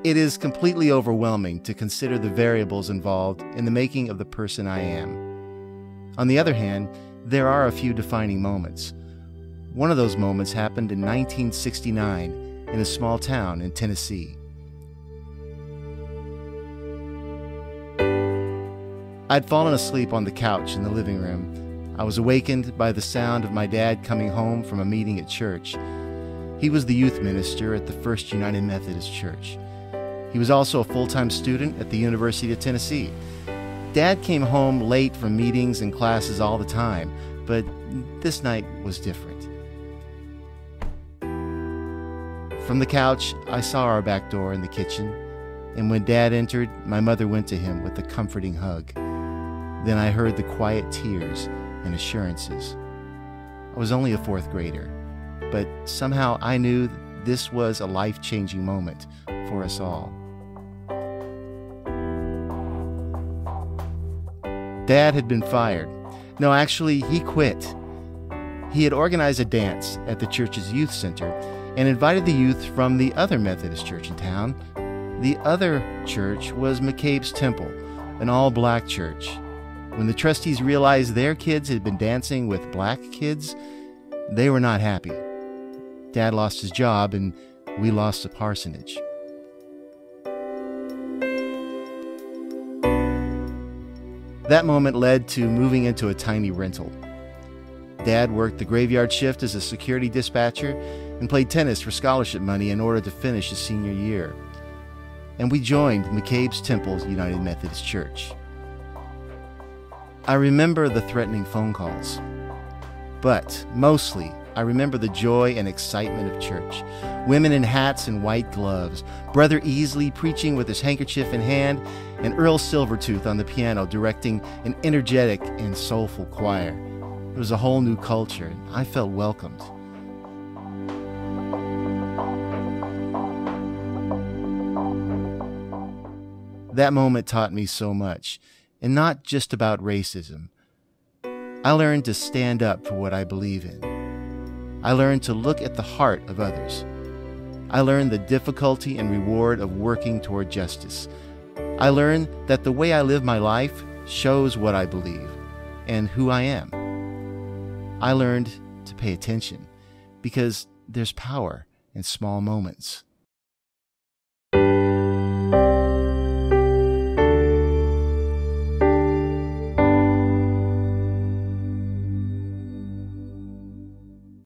It is completely overwhelming to consider the variables involved in the making of the person I am. On the other hand, there are a few defining moments. One of those moments happened in 1969 in a small town in Tennessee. I'd fallen asleep on the couch in the living room. I was awakened by the sound of my dad coming home from a meeting at church. He was the youth minister at the First United Methodist Church. He was also a full-time student at the University of Tennessee. Dad came home late from meetings and classes all the time, but this night was different. From the couch, I saw our back door in the kitchen, and when Dad entered, my mother went to him with a comforting hug. Then I heard the quiet tears and assurances. I was only a fourth grader, but somehow I knew this was a life-changing moment for us all. Dad had been fired. No, actually, he quit. He had organized a dance at the church's youth center and invited the youth from the other Methodist church in town. The other church was McCabe's Temple, an all-black church. When the trustees realized their kids had been dancing with black kids, they were not happy. Dad lost his job, and we lost the parsonage. That moment led to moving into a tiny rental. Dad worked the graveyard shift as a security dispatcher and played tennis for scholarship money in order to finish his senior year. And we joined McCabe's Temple's United Methodist Church. I remember the threatening phone calls, but mostly I remember the joy and excitement of church. Women in hats and white gloves, Brother Easley preaching with his handkerchief in hand, and Earl Silvertooth on the piano directing an energetic and soulful choir. It was a whole new culture, and I felt welcomed. That moment taught me so much, and not just about racism. I learned to stand up for what I believe in. I learned to look at the heart of others. I learned the difficulty and reward of working toward justice. I learned that the way I live my life shows what I believe and who I am. I learned to pay attention because there's power in small moments.